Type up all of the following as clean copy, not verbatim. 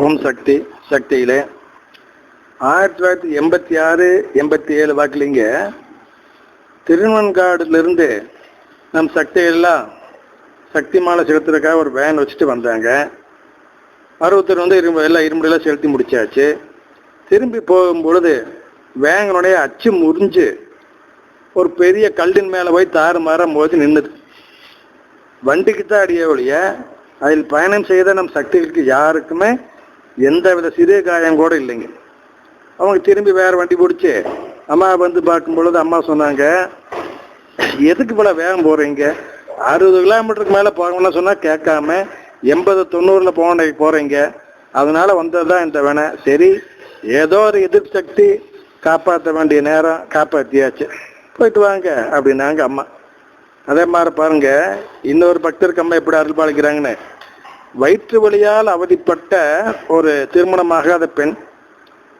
ஓம் சக்தி சக்தியிலே 1986, 87 வாக்கிலிங்க திருவன்காடுலேருந்து நம் சக்தியெல்லாம் சக்தி மாலை செலுத்துறதுக்காக ஒரு வேன் வச்சுட்டு வந்தாங்க. 60 வந்து எல்லாம் இரும்புலாம் செலுத்தி முடிச்சாச்சு. திரும்பி போகும்பொழுது வேங்கனுடைய அச்சு முறிஞ்சு ஒரு பெரிய கல்லின் மேலே போய் தாறுமாறாக மோதி நின்றுது. வண்டிக்கு தான் அடிய ஒழிய அதில் பயணம் செய்த நம் சக்திகளுக்கு யாருக்குமே எந்த வித சிறிய காயம் கூட இல்லைங்க. அவங்க திரும்பி வேற வண்டி பிடிச்சி அம்மா வந்து பார்க்கும் பொழுது அம்மா சொன்னாங்க, எதுக்கு போல வேகம் போகிறீங்க, 60 கிலோமீட்டருக்கு மேலே போகணும்னு சொன்னால் கேட்காம 80-90 போகிறீங்க, அதனால வந்தது தான் இந்த வேணை. சரி, ஏதோ ஒரு எதிர்ப்பு சக்தி காப்பாற்ற வேண்டிய நேரம் காப்பாற்றியாச்சு, போயிட்டு வாங்க அப்படின்னாங்க அம்மா. அதே மாதிரி பாருங்க, இன்னொரு பக்தருக்கு அம்மா எப்படி அருள் பாலிக்கிறாங்கன்னு. வயிற்று வலியால் அவதிப்பட்ட ஒரு திருமணமாகாத பெண்,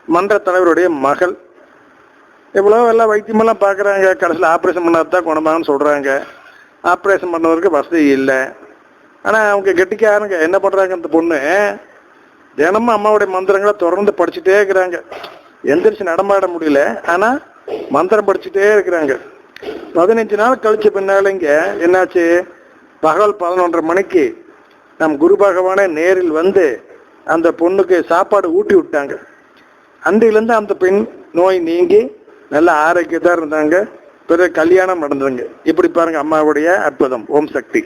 மன்ற தலைவருடைய மகள், எவ்வளோ எல்லாம் வைத்தியமெல்லாம் பார்க்குறாங்க. கடைசியில் ஆப்ரேஷன் பண்ணாதான் குணமாகனு சொல்கிறாங்க. ஆப்ரேஷன் பண்ணவருக்கு வசதி இல்லை. ஆனால் அவங்க கெட்டிக்காரங்க என்ன பண்ணுறாங்க, அந்த பொண்ணு தினமும் அம்மாவுடைய மந்திரங்களை தொடர்ந்து படிச்சுட்டே இருக்கிறாங்க. எந்திரிச்சு நடமாட முடியல, ஆனால் மந்திரம் படிச்சுட்டே இருக்கிறாங்க. 15 நாள் கழிச்ச பின்னாலங்க என்னாச்சு, பகல் 11:30 மணிக்கு நம் குரு பகவானே நேரில் வந்து அந்த பொண்ணுக்கு சாப்பாடு ஊட்டி விட்டாங்க. அன்றையிலேருந்து அந்த பெண் நோய் நீங்கி நல்ல ஆரோக்கியத்தான் இருந்தாங்க. பிறகு கல்யாணம் நடந்ததுங்க. இப்படி பாருங்க அம்மாவுடைய அற்புதம். ஓம் சக்தி.